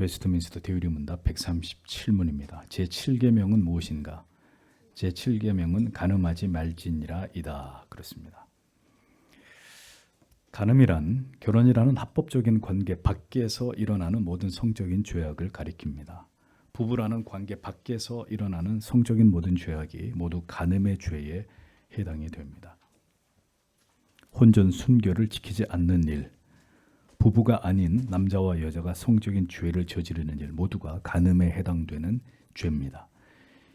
웨스트민스터 대의문답 137문입니다. 제7계명은 무엇인가? 제7계명은 간음하지 말지니라 이다. 그렇습니다. 간음이란 결혼이라는 합법적인 관계 밖에서 일어나는 모든 성적인 죄악을 가리킵니다. 부부라는 관계 밖에서 일어나는 성적인 모든 죄악이 모두 간음의 죄에 해당이 됩니다. 혼전 순결을 지키지 않는 일, 부부가 아닌 남자와 여자가 성적인 죄를 저지르는 일 모두가 간음에 해당되는 죄입니다.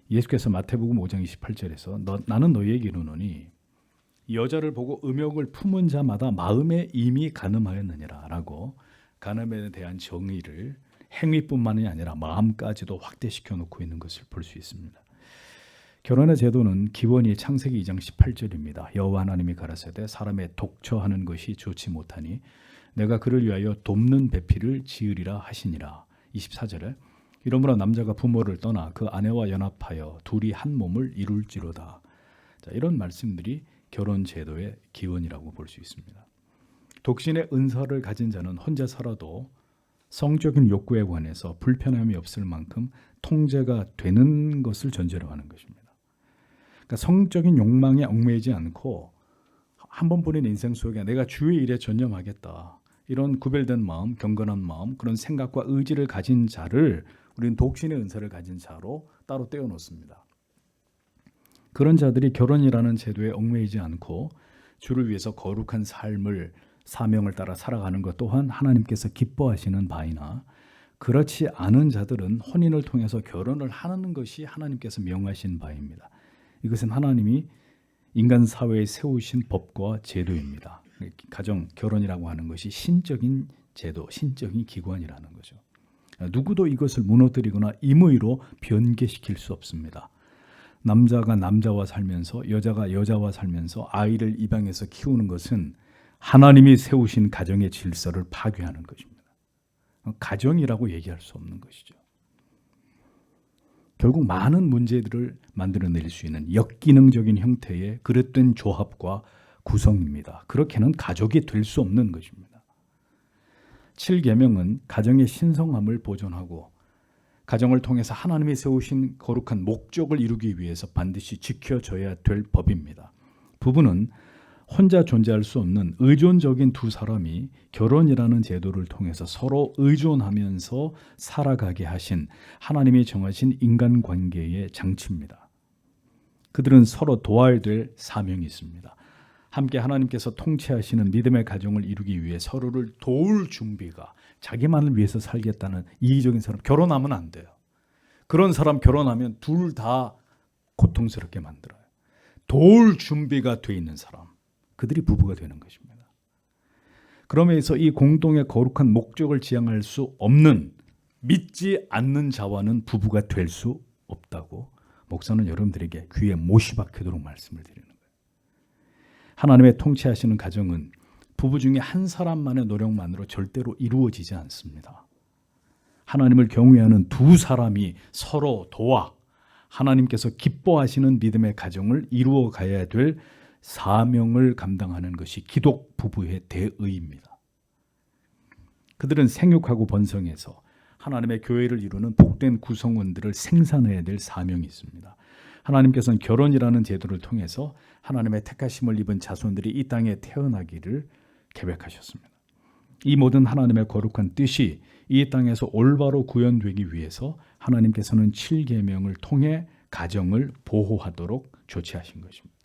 예수께서 마태복음 5장 28절에서 나는 너희에게 이르노니 여자를 보고 음욕을 품은 자마다 마음에 이미 간음하였느니라 라고 간음에 대한 정의를 행위뿐만이 아니라 마음까지도 확대시켜 놓고 있는 것을 볼 수 있습니다. 결혼의 제도는 기원이 창세기 2장 18절입니다. 여호와 하나님이 가라사대 사람의 독처하는 것이 좋지 못하니 내가 그를 위하여 돕는 배필을 지으리라 하시니라. 24절에 이러므로 남자가 부모를 떠나 그 아내와 연합하여 둘이 한 몸을 이룰지로다. 자, 이런 말씀들이 결혼 제도의 기원이라고 볼 수 있습니다. 독신의 은사를 가진 자는 혼자 살아도 성적인 욕구에 관해서 불편함이 없을 만큼 통제가 되는 것을 전제로 하는 것입니다. 그러니까 성적인 욕망에 얽매이지 않고 한 번뿐인 인생 속에 내가 주의 일에 전념하겠다. 이런 구별된 마음, 경건한 마음, 그런 생각과 의지를 가진 자를 우리는 독신의 은사를 가진 자로 따로 떼어놓습니다. 그런 자들이 결혼이라는 제도에 얽매이지 않고 주를 위해서 거룩한 삶을 사명을 따라 살아가는 것 또한 하나님께서 기뻐하시는 바이나 그렇지 않은 자들은 혼인을 통해서 결혼을 하는 것이 하나님께서 명하신 바입니다. 이것은 하나님이 인간 사회에 세우신 법과 제도입니다. 가정, 결혼이라고 하는 것이 신적인 제도, 신적인 기관이라는 거죠. 누구도 이것을 무너뜨리거나 임의로 변개시킬 수 없습니다. 남자가 남자와 살면서 여자가 여자와 살면서 아이를 입양해서 키우는 것은 하나님이 세우신 가정의 질서를 파괴하는 것입니다. 가정이라고 얘기할 수 없는 것이죠. 결국 많은 문제들을 만들어낼 수 있는 역기능적인 형태의 그릇된 조합과 구성입니다. 그렇게는 가족이 될 수 없는 것입니다. 7계명은 가정의 신성함을 보존하고 가정을 통해서 하나님이 세우신 거룩한 목적을 이루기 위해서 반드시 지켜져야 될 법입니다. 부부는 혼자 존재할 수 없는 의존적인 두 사람이 결혼이라는 제도를 통해서 서로 의존하면서 살아가게 하신 하나님이 정하신 인간관계의 장치입니다. 그들은 서로 도와야 될 사명이 있습니다. 함께 하나님께서 통치하시는 믿음의 가정을 이루기 위해 서로를 도울 준비가 자기만을 위해서 살겠다는 이기적인 사람 결혼하면 안 돼요. 그런 사람 결혼하면 둘 다 고통스럽게 만들어요. 도울 준비가 돼 있는 사람 그들이 부부가 되는 것입니다. 그러면서 이 공동의 거룩한 목적을 지향할 수 없는 믿지 않는 자와는 부부가 될 수 없다고 목사는 여러분들에게 귀에 못이 박히도록 말씀을 드리는 거예요. 하나님의 통치하시는 가정은 부부 중에 한 사람만의 노력만으로 절대로 이루어지지 않습니다. 하나님을 경외하는 두 사람이 서로 도와 하나님께서 기뻐하시는 믿음의 가정을 이루어 가야 될 사명을 감당하는 것이 기독 부부의 대의입니다. 그들은 생육하고 번성해서 하나님의 교회를 이루는 복된 구성원들을 생산해야 될 사명이 있습니다. 하나님께서는 결혼이라는 제도를 통해서 하나님의 택하심을 입은 자손들이 이 땅에 태어나기를 계획하셨습니다. 이 모든 하나님의 거룩한 뜻이 이 땅에서 올바로 구현되기 위해서 하나님께서는 7계명을 통해 가정을 보호하도록 조치하신 것입니다.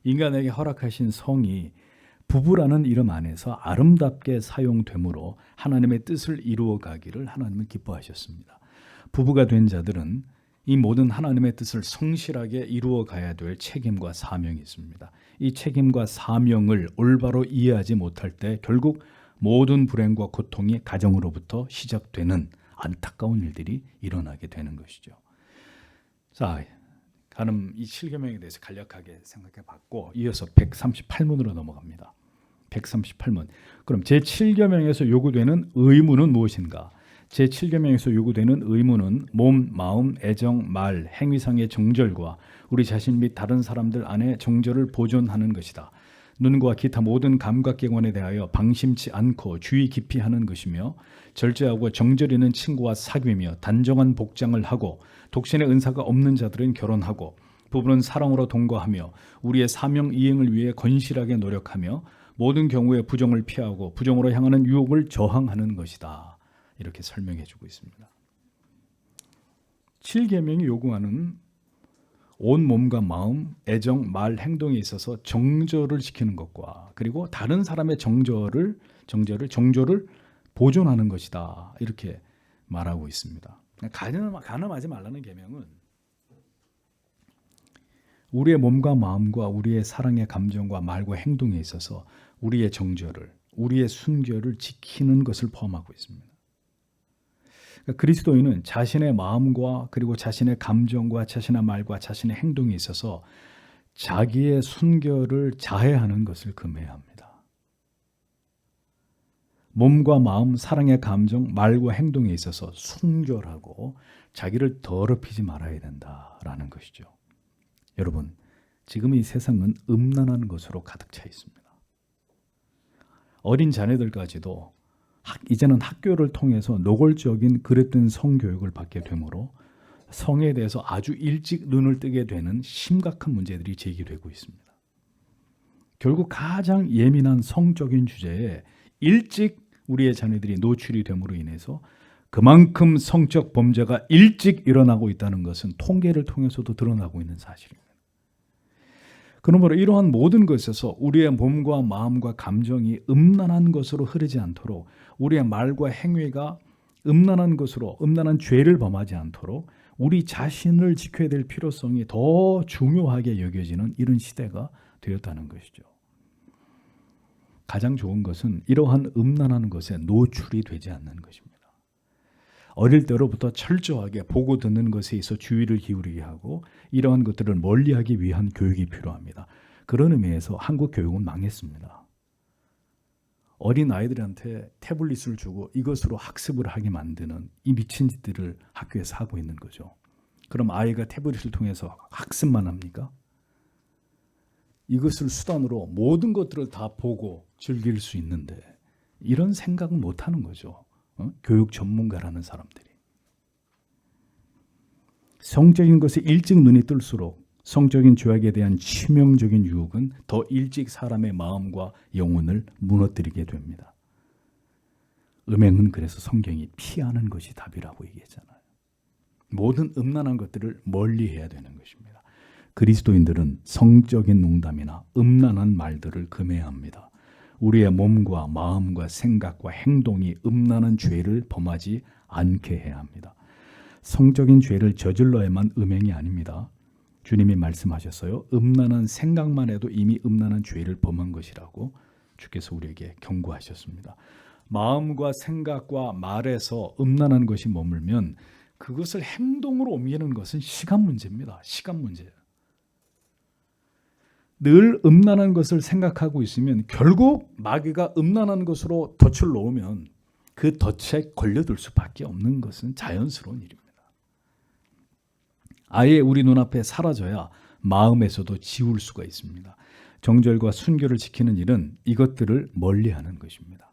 인간에게 허락하신 성이 부부라는 이름 안에서 아름답게 사용되므로 하나님의 뜻을 이루어 가기를 하나님은 기뻐하셨습니다. 부부가 된 자들은 이 모든 하나님의 뜻을 성실하게 이루어 가야 될 책임과 사명이 있습니다. 이 책임과 사명을 올바로 이해하지 못할 때 결국 모든 불행과 고통이 가정으로부터 시작되는 안타까운 일들이 일어나게 되는 것이죠. 자, 간음 이 7계명에 대해서 간략하게 생각해 봤고 이어서 138문으로 넘어갑니다. 138문. 그럼 제7계명에서 요구되는 의무는 무엇인가? 제7계명에서 요구되는 의무는 몸, 마음, 애정, 말, 행위상의 정절과 우리 자신 및 다른 사람들 안에 정절을 보존하는 것이다. 눈과 기타 모든 감각기관에 대하여 방심치 않고 주의 깊이 하는 것이며 절제하고 정절 있는 친구와 사귀며 단정한 복장을 하고 독신의 은사가 없는 자들은 결혼하고 부부는 사랑으로 동거하며 우리의 사명 이행을 위해 건실하게 노력하며 모든 경우에 부정을 피하고 부정으로 향하는 유혹을 저항하는 것이다. 이렇게 설명해 주고 있습니다. 7계명이 요구하는 온 몸과 마음, 애정, 말, 행동에 있어서 정절을 지키는 것과 그리고 다른 사람의 정조를 보존하는 것이다. 이렇게 말하고 있습니다. 간음하지 말라는 계명은 우리의 몸과 마음과 우리의 사랑의 감정과 말과 행동에 있어서 우리의 정절을, 우리의 순결을 지키는 것을 포함하고 있습니다. 그러니까 그리스도인은 자신의 마음과 그리고 자신의 감정과 자신의 말과 자신의 행동에 있어서 자기의 순결을 자해하는 것을 금해야 합니다. 몸과 마음, 사랑의 감정, 말과 행동에 있어서 순결하고 자기를 더럽히지 말아야 된다라는 것이죠. 여러분, 지금 이 세상은 음란한 것으로 가득 차 있습니다. 어린 자녀들까지도 이제는 학교를 통해서 노골적인 그릇된 성교육을 받게 되므로 성에 대해서 아주 일찍 눈을 뜨게 되는 심각한 문제들이 제기되고 있습니다. 결국 가장 예민한 성적인 주제에 일찍 우리의 자녀들이 노출이 됨으로 인해서 그만큼 성적 범죄가 일찍 일어나고 있다는 것은 통계를 통해서도 드러나고 있는 사실입니다. 그러므로 이러한 모든 것에서 우리의 몸과 마음과 감정이 음란한 것으로 흐르지 않도록 우리의 말과 행위가 음란한 것으로 음란한 죄를 범하지 않도록 우리 자신을 지켜야 될 필요성이 더 중요하게 여겨지는 이런 시대가 되었다는 것이죠. 가장 좋은 것은 이러한 음란한 것에 노출이 되지 않는 것입니다. 어릴 때로부터 철저하게 보고 듣는 것에 있어 주의를 기울이게 하고 이러한 것들을 멀리하기 위한 교육이 필요합니다. 그런 의미에서 한국 교육은 망했습니다. 어린 아이들한테 태블릿을 주고 이것으로 학습을 하게 만드는 이 미친 짓들을 학교에서 하고 있는 거죠. 그럼 아이가 태블릿을 통해서 학습만 합니까? 이것을 수단으로 모든 것들을 다 보고 즐길 수 있는데 이런 생각은 못하는 거죠. 교육 전문가라는 사람들이. 성적인 것에 일찍 눈이 뜰수록 성적인 죄악에 대한 치명적인 유혹은 더 일찍 사람의 마음과 영혼을 무너뜨리게 됩니다. 음행은 그래서 성경이 피하는 것이 답이라고 얘기했잖아요. 모든 음란한 것들을 멀리해야 되는 것입니다. 그리스도인들은 성적인 농담이나 음란한 말들을 금해야 합니다. 우리의 몸과 마음과 생각과 행동이 음란한 죄를 범하지 않게 해야 합니다. 성적인 죄를 저질러야만 음행이 아닙니다. 주님이 말씀하셨어요. 음란한 생각만 해도 이미 음란한 죄를 범한 것이라고 주께서 우리에게 경고하셨습니다. 마음과 생각과 말에서 음란한 것이 머물면 그것을 행동으로 옮기는 것은 시간 문제입니다. 시간 문제예요. 늘 음란한 것을 생각하고 있으면 결국 마귀가 음란한 것으로 덫을 놓으면 그 덫에 걸려들 수밖에 없는 것은 자연스러운 일입니다. 아예 우리 눈앞에 사라져야 마음에서도 지울 수가 있습니다. 정절과 순결을 지키는 일은 이것들을 멀리하는 것입니다.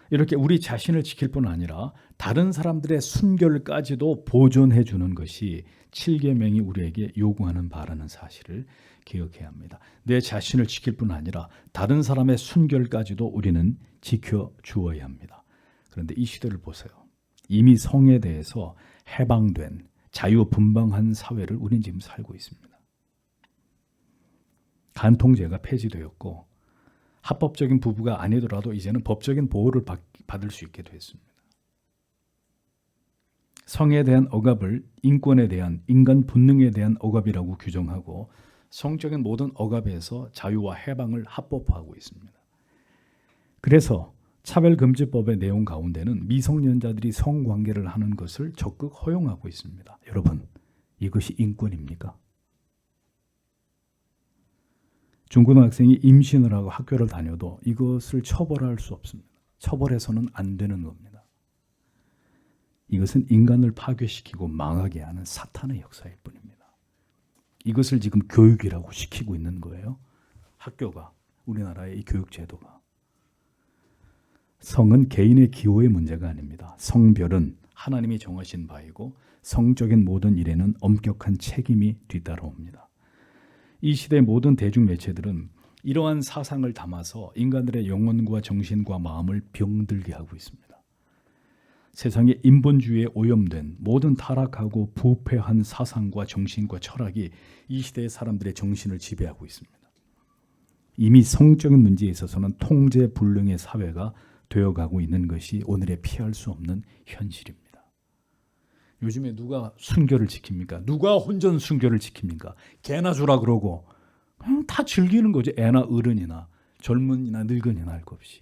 이렇게 우리 자신을 지킬 뿐 아니라 다른 사람들의 순결까지도 보존해 주는 것이 7계명이 우리에게 요구하는 바라는 사실을 기억해야 합니다. 내 자신을 지킬 뿐 아니라 다른 사람의 순결까지도 우리는 지켜주어야 합니다. 그런데 이 시대를 보세요. 이미 성에 대해서 해방된 자유분방한 사회를 우리는 지금 살고 있습니다. 간통죄가 폐지되었고 합법적인 부부가 아니더라도 이제는 법적인 보호를 받을 수 있게 됐습니다. 성에 대한 억압을 인권에 대한 인간 본능에 대한 억압이라고 규정하고 성적인 모든 억압에서 자유와 해방을 합법화하고 있습니다. 그래서 차별금지법의 내용 가운데는 미성년자들이 성관계를 하는 것을 적극 허용하고 있습니다. 여러분, 이것이 인권입니까? 중고등학생이 임신을 하고 학교를 다녀도 이것을 처벌할 수 없습니다. 처벌해서는 안 되는 겁니다. 이것은 인간을 파괴시키고 망하게 하는 사탄의 역사일 뿐입니다. 이것을 지금 교육이라고 시키고 있는 거예요. 학교가. 우리나라의 이 교육 제도가. 성은 개인의 기호의 문제가 아닙니다. 성별은 하나님이 정하신 바이고 성적인 모든 일에는 엄격한 책임이 뒤따라옵니다. 이 시대의 모든 대중 매체들은 이러한 사상을 담아서 인간들의 영혼과 정신과 마음을 병들게 하고 있습니다. 세상의 인본주의에 오염된 모든 타락하고 부패한 사상과 정신과 철학이 이 시대의 사람들의 정신을 지배하고 있습니다. 이미 성적인 문제에 있어서는 통제불능의 사회가 되어가고 있는 것이 오늘의 피할 수 없는 현실입니다. 요즘에 누가 순결을 지킵니까? 누가 혼전 순결을 지킵니까? 개나 주라 그러고 그냥 다 즐기는 거죠. 애나 어른이나 젊은이나 늙은이나 할 것 없이.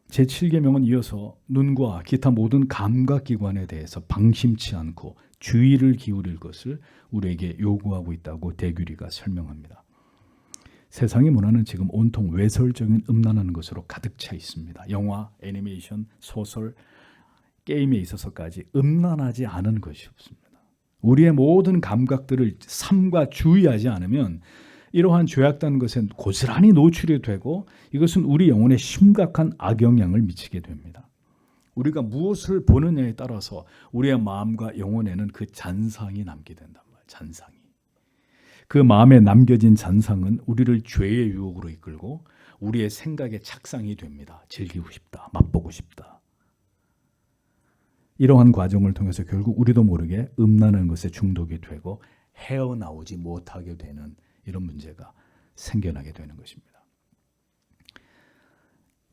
제7계명은 이어서 눈과 기타 모든 감각기관에 대해서 방심치 않고 주의를 기울일 것을 우리에게 요구하고 있다고 대규리가 설명합니다. 세상의 문화는 지금 온통 외설적인 음란한 것으로 가득 차 있습니다. 영화, 애니메이션, 소설, 게임에 있어서까지 음란하지 않은 것이 없습니다. 우리의 모든 감각들을 삼가 주의하지 않으면 이러한 죄악된 것에 고스란히 노출이 되고 이것은 우리 영혼에 심각한 악영향을 미치게 됩니다. 우리가 무엇을 보느냐에 따라서 우리의 마음과 영혼에는 그 잔상이 남게 된단 말이에요. 잔상이. 그 마음에 남겨진 잔상은 우리를 죄의 유혹으로 이끌고 우리의 생각의 착상이 됩니다. 즐기고 싶다. 맛보고 싶다. 이러한 과정을 통해서 결국 우리도 모르게 음란한 것에 중독이 되고 헤어나오지 못하게 되는 이런 문제가 생겨나게 되는 것입니다.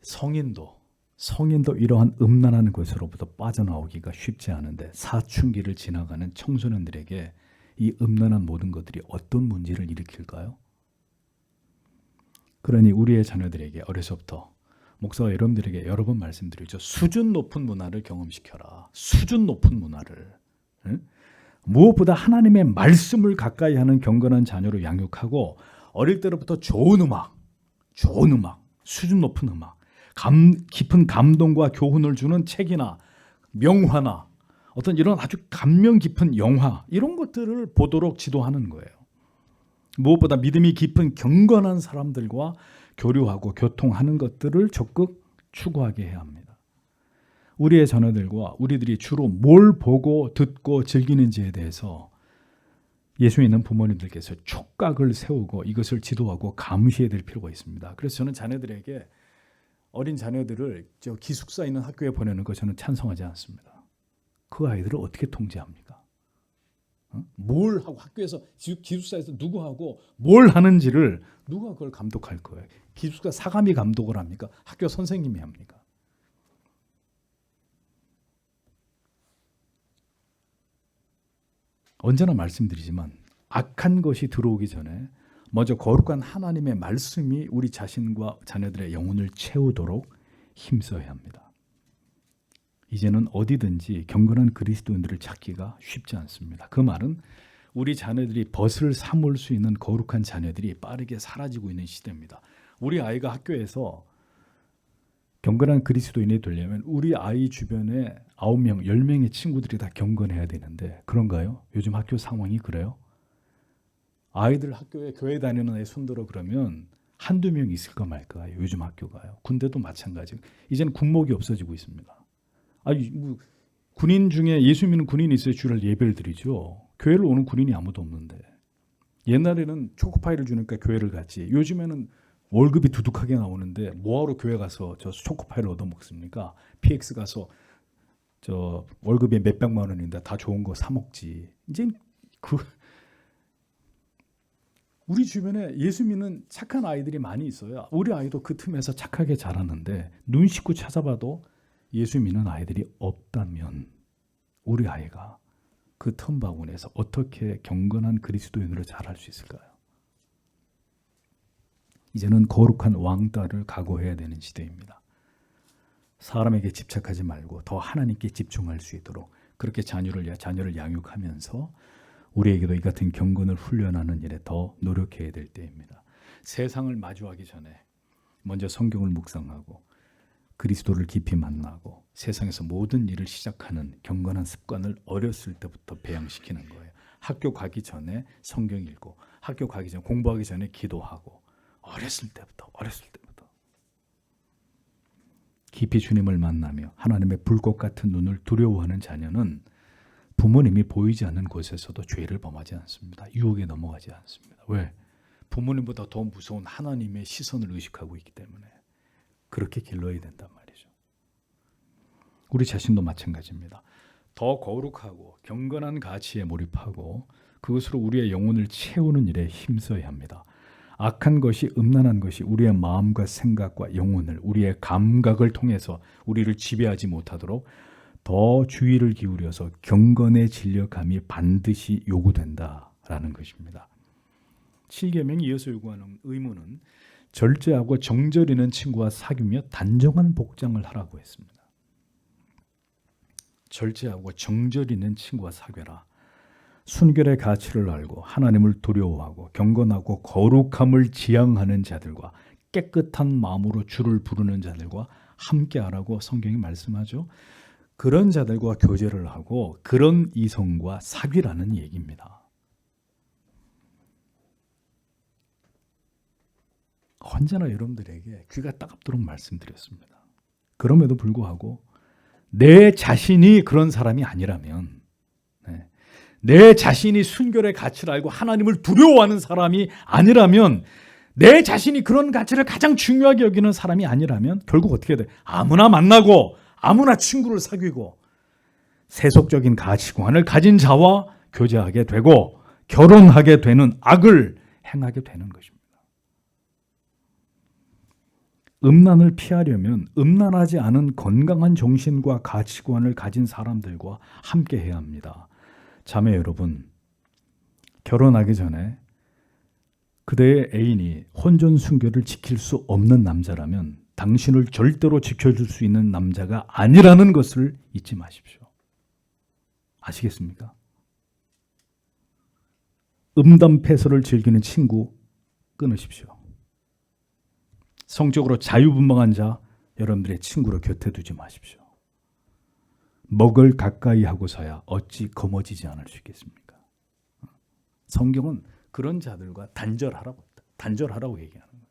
성인도 이러한 음란한 것으로부터 빠져나오기가 쉽지 않은데 사춘기를 지나가는 청소년들에게 이 음란한 모든 것들이 어떤 문제를 일으킬까요? 그러니 우리의 자녀들에게 어려서부터 목사가 여러분들에게 여러 번 말씀드리죠. 수준 높은 문화를 경험시켜라. 수준 높은 문화를. 응? 무엇보다 하나님의 말씀을 가까이 하는 경건한 자녀로 양육하고 어릴 때로부터 좋은 음악, 수준 높은 음악, 깊은 감동과 교훈을 주는 책이나 명화나 어떤 이런 아주 감명 깊은 영화 이런 것들을 보도록 지도하는 거예요. 무엇보다 믿음이 깊은 경건한 사람들과 교류하고 교통하는 것들을 적극 추구하게 해야 합니다. 우리의 자녀들과 우리들이 주로 뭘 보고 듣고 즐기는지에 대해서 예수 있는 부모님들께서 촉각을 세우고 이것을 지도하고 감시해야 될 필요가 있습니다. 그래서 저는 자녀들에게 어린 자녀들을 기숙사 있는 학교에 보내는 거 저는 찬성하지 않습니다. 그 아이들을 어떻게 통제합니까? 뭘 하고 학교에서 기숙사에서 누구하고 뭘 하는지를 누가 그걸 감독할 거예요? 기숙사 사감이 감독을 합니까? 학교 선생님이 합니까? 언제나 말씀드리지만 악한 것이 들어오기 전에 먼저 거룩한 하나님의 말씀이 우리 자신과 자녀들의 영혼을 채우도록 힘써야 합니다. 이제는 어디든지 경건한 그리스도인들을 찾기가 쉽지 않습니다. 그 말은 우리 자녀들이 벗을 삼을 수 있는 거룩한 자녀들이 빠르게 사라지고 있는 시대입니다. 우리 아이가 학교에서 경건한 그리스도인이 되려면 우리 아이 주변에 9명, 10명의 친구들이 다 경건해야 되는데 그런가요? 요즘 학교 상황이 그래요? 아이들 학교에 교회 다니는 애 손들어 그러면 한두 명 있을까 말까요? 요즘 학교가요. 군대도 마찬가지. 이제는 군목이 없어지고 있습니다. 군인 중에 예수 믿는 군인이 있어야 주일 예배를 드리죠. 교회를 오는 군인이 아무도 없는데 옛날에는 초코파이를 주니까 교회를 갔지. 요즘에는 월급이 두둑하게 나오는데 뭐하러 교회 가서 저 초코파이를 얻어먹습니까? PX 가서 저 월급이 몇백만 원인데 다 좋은 거 사 먹지. 이제 우리 주변에 예수 믿는 착한 아이들이 많이 있어요. 우리 아이도 그 틈에서 착하게 자라는데 눈 씻고 찾아봐도 예수 믿는 아이들이 없다면 우리 아이가 그 틈바구니에서 어떻게 경건한 그리스도인으로 자랄 수 있을까요? 이제는 거룩한 왕따를 각오해야 되는 시대입니다. 사람에게 집착하지 말고 더 하나님께 집중할 수 있도록 그렇게 자녀를 양육하면서 우리에게도 이 같은 경건을 훈련하는 일에 더 노력해야 될 때입니다. 세상을 마주하기 전에 먼저 성경을 묵상하고 그리스도를 깊이 만나고 세상에서 모든 일을 시작하는 경건한 습관을 어렸을 때부터 배양시키는 거예요. 학교 가기 전에 성경 읽고 학교 가기 전에 공부하기 전에 기도하고 어렸을 때부터 깊이 주님을 만나며 하나님의 불꽃 같은 눈을 두려워하는 자녀는 부모님이 보이지 않는 곳에서도 죄를 범하지 않습니다. 유혹에 넘어가지 않습니다. 왜? 부모님보다 더 무서운 하나님의 시선을 의식하고 있기 때문에 그렇게 길러야 된단 말이죠. 우리 자신도 마찬가지입니다. 더 거룩하고 경건한 가치에 몰입하고 그것으로 우리의 영혼을 채우는 일에 힘써야 합니다. 악한 것이, 음란한 것이 우리의 마음과 생각과 영혼을, 우리의 감각을 통해서 우리를 지배하지 못하도록 더 주의를 기울여서 경건의 진력함이 반드시 요구된다라는 것입니다. 7계명이 이어서 요구하는 의무는 절제하고 정절 있는 친구와 사귀며 단정한 복장을 하라고 했습니다. 절제하고 정절 있는 친구와 사귀라. 순결의 가치를 알고 하나님을 두려워하고 경건하고 거룩함을 지향하는 자들과 깨끗한 마음으로 주를 부르는 자들과 함께하라고 성경이 말씀하죠. 그런 자들과 교제를 하고 그런 이성과 사귀라는 얘기입니다. 언제나 여러분들에게 귀가 따갑도록 말씀드렸습니다. 그럼에도 불구하고 내 자신이 그런 사람이 아니라면, 내 자신이 순결의 가치를 알고 하나님을 두려워하는 사람이 아니라면, 내 자신이 그런 가치를 가장 중요하게 여기는 사람이 아니라면 결국 어떻게 돼? 아무나 만나고 아무나 친구를 사귀고 세속적인 가치관을 가진 자와 교제하게 되고 결혼하게 되는 악을 행하게 되는 것입니다. 음란을 피하려면 음란하지 않은 건강한 정신과 가치관을 가진 사람들과 함께 해야 합니다. 자매 여러분, 결혼하기 전에 그대의 애인이 혼전 순결을 지킬 수 없는 남자라면 당신을 절대로 지켜줄 수 있는 남자가 아니라는 것을 잊지 마십시오. 아시겠습니까? 음담패설을 즐기는 친구 끊으십시오. 성적으로 자유분방한 자 여러분들의 친구로 곁에 두지 마십시오. 먹을 가까이 하고서야 어찌 거머쥐지 않을 수 있겠습니까? 성경은 그런 자들과 단절하라고 얘기하는 거예요.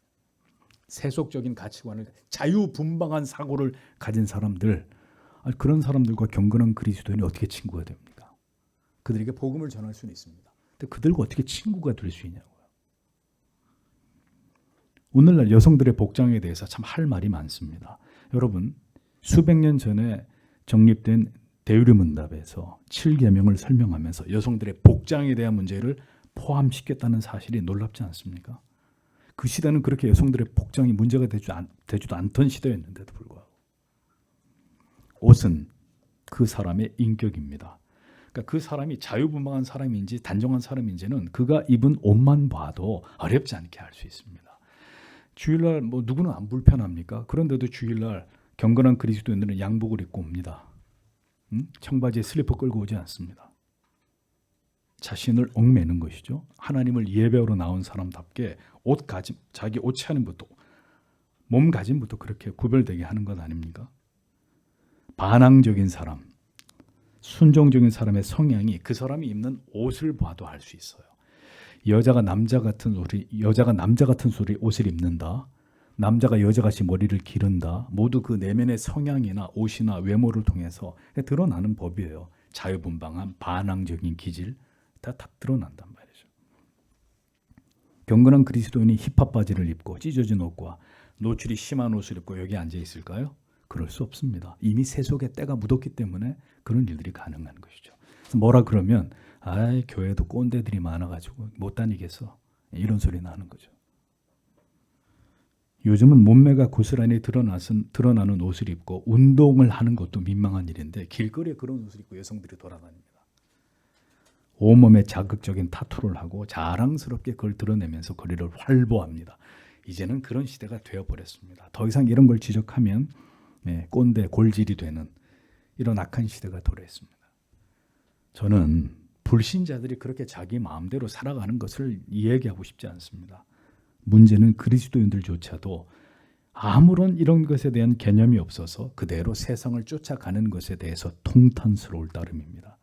세속적인 가치관을, 자유분방한 사고를 가진 사람들, 그런 사람들과 경건한 그리스도인이 어떻게 친구가 됩니까? 그들에게 복음을 전할 수는 있습니다. 근데 그들과 어떻게 친구가 될 수 있냐고요. 오늘날 여성들의 복장에 대해서 참 할 말이 많습니다. 여러분, 수백 년 전에 정립된 대유리문답에서 7계명을 설명하면서 여성들의 복장에 대한 문제를 포함시켰다는 사실이 놀랍지 않습니까? 그 시대는 그렇게 여성들의 복장이 문제가 되지도 않던 시대였는데도 불구하고 옷은 그 사람의 인격입니다. 그러니까 그 사람이 자유분방한 사람인지 단정한 사람인지는 그가 입은 옷만 봐도 어렵지 않게 알 수 있습니다. 주일날 누구는 안 불편합니까? 그런데도 주일날 경건한 그리스도인들은 양복을 입고 옵니다. 청바지에 슬리퍼 끌고 오지 않습니다. 자신을 얽매는 것이죠. 하나님을 예배하러 나온 사람답게 자기 옷 차림부터 몸가짐부터 그렇게 구별되게 하는 것 아닙니까? 반항적인 사람, 순종적인 사람의 성향이 그 사람이 입는 옷을 봐도 알 수 있어요. 여자가 남자 같은 옷을 입는다. 남자가 여자같이 머리를 기른다. 모두 그 내면의 성향이나 옷이나 외모를 통해서 드러나는 법이에요. 자유분방한 반항적인 기질 다 드러난단 말이죠. 경건한 그리스도인이 힙합 바지를 입고 찢어진 옷과 노출이 심한 옷을 입고 여기 앉아 있을까요? 그럴 수 없습니다. 이미 세속의 때가 묻었기 때문에 그런 일들이 가능한 것이죠. 뭐라 그러면 교회도 꼰대들이 많아가지고 못 다니겠어, 이런 소리 나는 거죠. 요즘은 몸매가 고스란히 드러나는 옷을 입고 운동을 하는 것도 민망한 일인데 길거리에 그런 옷을 입고 여성들이 돌아다닙니다. 온몸에 자극적인 타투를 하고 자랑스럽게 그걸 드러내면서 거리를 활보합니다. 이제는 그런 시대가 되어버렸습니다. 더 이상 이런 걸 지적하면 꼰대, 골질이 되는 이런 악한 시대가 도래했습니다. 저는 불신자들이 그렇게 자기 마음대로 살아가는 것을 이야기하고 싶지 않습니다. 문제는 그리스도인들조차도 아무런 이런 것에 대한 개념이 없어서 그대로 세상을 쫓아가는 것에 대해서 통탄스러울 따름입니다.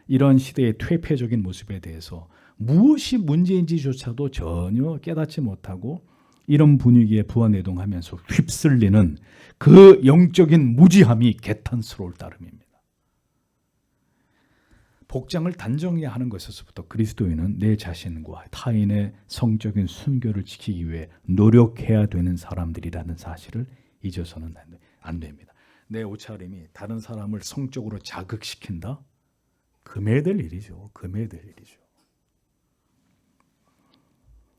이런 시대의 퇴폐적인 모습에 대해서 무엇이 문제인지조차도 전혀 깨닫지 못하고 이런 분위기에 부안해동하면서 휩쓸리는 그 영적인 무지함이 개탄스러울 따름입니다. 복장을 단정해야 하는 것에서부터 그리스도인은 내 자신과 타인의 성적인 순결을 지키기 위해 노력해야 되는 사람들이라는 사실을 잊어서는 안 됩니다. 내 옷차림이 다른 사람을 성적으로 자극시킨다? 금해야 될 일이죠. 금해야 될 일이죠.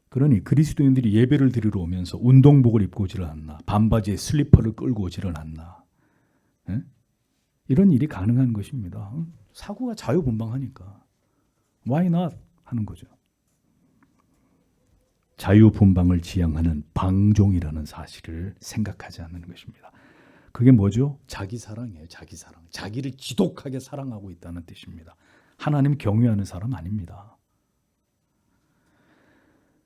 그러니 그리스도인들이 예배를 드리러 오면서 운동복을 입고 오지를 않나, 반바지에 슬리퍼를 끌고 오지를 않나, 에? 이런 일이 가능한 것입니다. 사고가 자유분방하니까 why not 하는 거죠. 자유분방을 지향하는 방종이라는 사실을 생각하지 않는 것입니다. 그게 뭐죠? 자기 사랑이에요. 자기 사랑. 자기를 지독하게 사랑하고 있다는 뜻입니다. 하나님 경외하는 사람 아닙니다.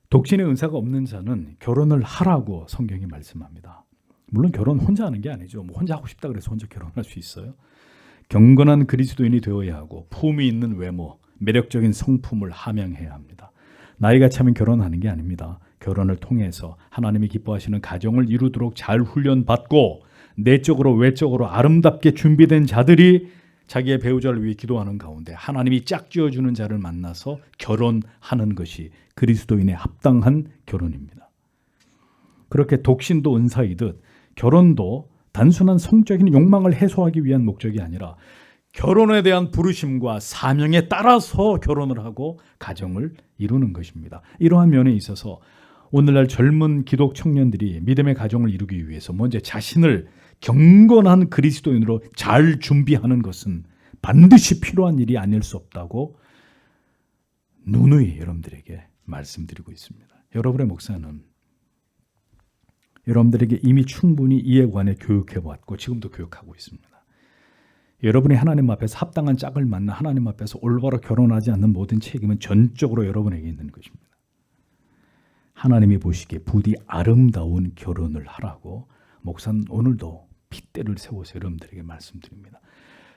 독신의 은사가 없는 자는 결혼을 하라고 성경이 말씀합니다. 물론 결혼 혼자 하는 게 아니죠. 뭐 혼자 하고 싶다 그래서 혼자 결혼할 수 있어요? 경건한 그리스도인이 되어야 하고 품위 있는 외모, 매력적인 성품을 함양해야 합니다. 나이가 차면 결혼하는 게 아닙니다. 결혼을 통해서 하나님이 기뻐하시는 가정을 이루도록 잘 훈련받고 내적으로 외적으로 아름답게 준비된 자들이 자기의 배우자를 위해 기도하는 가운데 하나님이 짝지어주는 자를 만나서 결혼하는 것이 그리스도인의 합당한 결혼입니다. 그렇게 독신도 은사이듯 결혼도 단순한 성적인 욕망을 해소하기 위한 목적이 아니라 결혼에 대한 부르심과 사명에 따라서 결혼을 하고 가정을 이루는 것입니다. 이러한 면에 있어서 오늘날 젊은 기독 청년들이 믿음의 가정을 이루기 위해서 먼저 자신을 경건한 그리스도인으로 잘 준비하는 것은 반드시 필요한 일이 아닐 수 없다고 누누이 여러분들에게 말씀드리고 있습니다. 여러분의 목사는 여러분들에게 이미 충분히 이에 관해 교육해왔고 지금도 교육하고 있습니다. 여러분이 하나님 앞에서 합당한 짝을 만나 하나님 앞에서 올바로 결혼하지 않는 모든 책임은 전적으로 여러분에게 있는 것입니다. 하나님이 보시기에 부디 아름다운 결혼을 하라고 목사는 오늘도 핏대를 세워서 여러분들에게 말씀드립니다.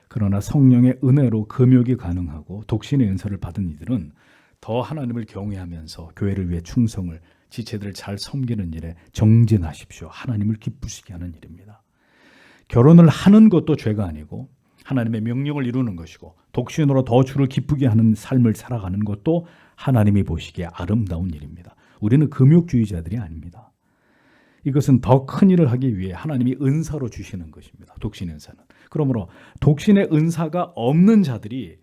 그러나 성령의 은혜로 금욕이 가능하고 독신의 은사를 받은 이들은 더 하나님을 경외하면서 교회를 위해 충성을 지체들을 잘 섬기는 일에 정진하십시오. 하나님을 기쁘시게 하는 일입니다. 결혼을 하는 것도 죄가 아니고 하나님의 명령을 이루는 것이고 독신으로 더 주를 기쁘게 하는 삶을 살아가는 것도 하나님이 보시기에 아름다운 일입니다. 우리는 금욕주의자들이 아닙니다. 이것은 더 큰 일을 하기 위해 하나님이 은사로 주시는 것입니다. 독신의 은사는. 그러므로 독신의 은사가 없는 자들이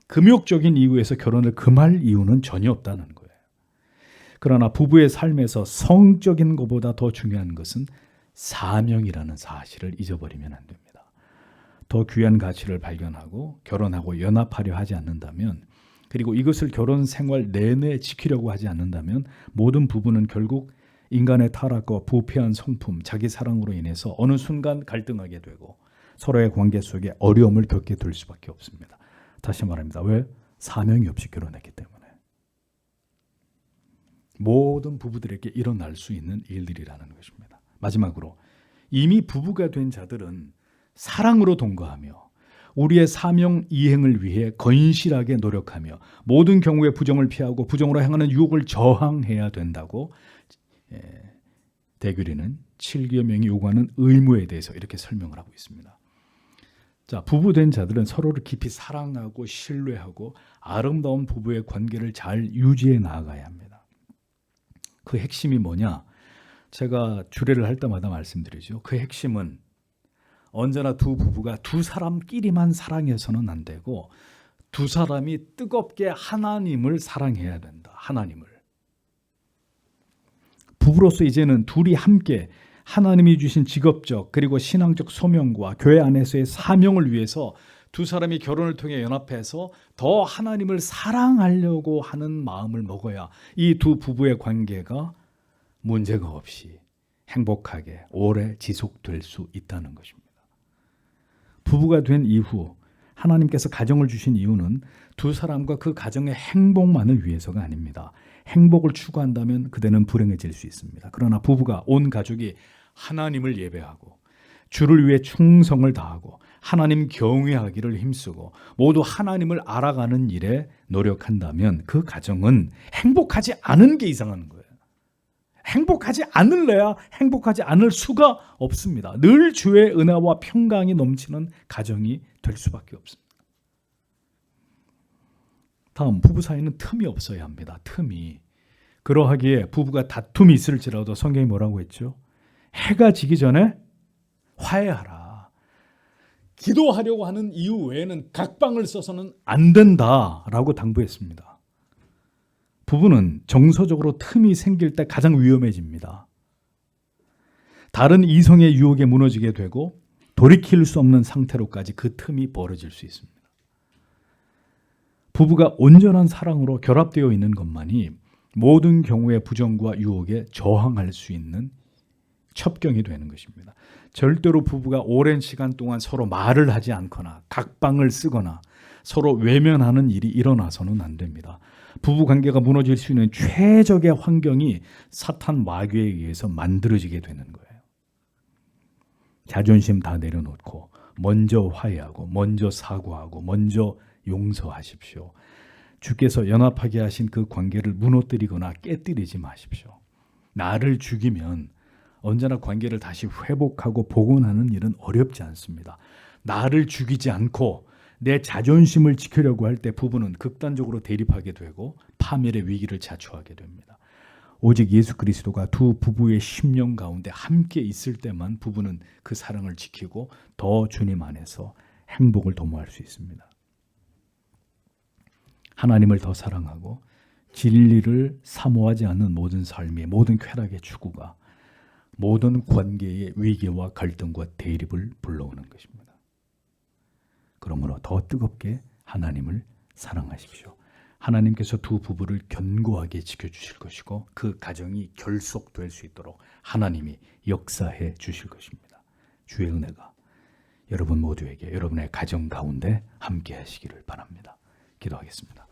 금욕적인 이유에서 결혼을 금할 이유는 전혀 없다는 거예요. 그러나 부부의 삶에서 성적인 것보다 더 중요한 것은 사명이라는 사실을 잊어버리면 안 됩니다. 더 귀한 가치를 발견하고 결혼하고 연합하려 하지 않는다면, 그리고 이것을 결혼 생활 내내 지키려고 하지 않는다면 모든 부부는 결국 인간의 타락과 부패한 성품, 자기 사랑으로 인해서 어느 순간 갈등하게 되고 서로의 관계 속에 어려움을 겪게 될 수밖에 없습니다. 다시 말합니다. 왜? 사명이 없이 결혼했기 때문에. 모든 부부들에게 일어날 수 있는 일들이라는 것입니다. 마지막으로 이미 부부가 된 자들은 사랑으로 동거하며 우리의 사명 이행을 위해 건실하게 노력하며 모든 경우에 부정을 피하고 부정으로 행하는 유혹을 저항해야 된다고 대규리는 7계명이 요구하는 의무에 대해서 이렇게 설명을 하고 있습니다. 자, 부부된 자들은 서로를 깊이 사랑하고 신뢰하고 아름다운 부부의 관계를 잘 유지해 나가야 합니다. 그 핵심이 뭐냐? 제가 주례를 할 때마다 말씀드리죠. 그 핵심은 언제나 두 부부가 두 사람끼리만 사랑해서는 안 되고 두 사람이 뜨겁게 하나님을 사랑해야 된다. 하나님을. 부부로서 이제는 둘이 함께 하나님이 주신 직업적 그리고 신앙적 소명과 교회 안에서의 사명을 위해서 두 사람이 결혼을 통해 연합해서 더 하나님을 사랑하려고 하는 마음을 먹어야 이 두 부부의 관계가 문제가 없이 행복하게 오래 지속될 수 있다는 것입니다. 부부가 된 이후 하나님께서 가정을 주신 이유는 두 사람과 그 가정의 행복만을 위해서가 아닙니다. 행복을 추구한다면 그대는 불행해질 수 있습니다. 그러나 부부가 온 가족이 하나님을 예배하고 주를 위해 충성을 다하고 하나님 경외하기를 힘쓰고 모두 하나님을 알아가는 일에 노력한다면 그 가정은 행복하지 않은 게 이상한 거예요. 행복하지 않을래야 행복하지 않을 수가 없습니다. 늘 주의 은혜와 평강이 넘치는 가정이 될 수밖에 없습니다. 다음, 부부 사이는 틈이 없어야 합니다. 틈이. 그러하기에 부부가 다툼이 있을지라도 성경이 뭐라고 했죠? 해가 지기 전에 화해하라. 기도하려고 하는 이유 외에는 각방을 써서는 안 된다라고 당부했습니다. 부부는 정서적으로 틈이 생길 때 가장 위험해집니다. 다른 이성의 유혹에 무너지게 되고 돌이킬 수 없는 상태로까지 그 틈이 벌어질 수 있습니다. 부부가 온전한 사랑으로 결합되어 있는 것만이 모든 경우의 부정과 유혹에 저항할 수 있는 첩경이 되는 것입니다. 절대로 부부가 오랜 시간 동안 서로 말을 하지 않거나 각방을 쓰거나 서로 외면하는 일이 일어나서는 안 됩니다. 부부 관계가 무너질 수 있는 최적의 환경이 사탄 마귀에 의해서 만들어지게 되는 거예요. 자존심 다 내려놓고 먼저 화해하고 먼저 사과하고 먼저 용서하십시오. 주께서 연합하게 하신 그 관계를 무너뜨리거나 깨뜨리지 마십시오. 나를 죽이면 언제나 관계를 다시 회복하고 복원하는 일은 어렵지 않습니다. 나를 죽이지 않고 내 자존심을 지키려고 할 때 부부는 극단적으로 대립하게 되고 파멸의 위기를 자초하게 됩니다. 오직 예수 그리스도가 두 부부의 심령 가운데 함께 있을 때만 부부는 그 사랑을 지키고 더 주님 안에서 행복을 도모할 수 있습니다. 하나님을 더 사랑하고 진리를 사모하지 않는 모든 삶의 모든 쾌락의 추구가 모든 관계의 위기와 갈등과 대립을 불러오는 것입니다. 그러므로 더 뜨겁게 하나님을 사랑하십시오. 하나님께서 두 부부를 견고하게 지켜주실 것이고 그 가정이 결속될 수 있도록 하나님이 역사해 주실 것입니다. 주의 은혜가 여러분 모두에게 여러분의 가정 가운데 함께 하시기를 바랍니다. 기도하겠습니다.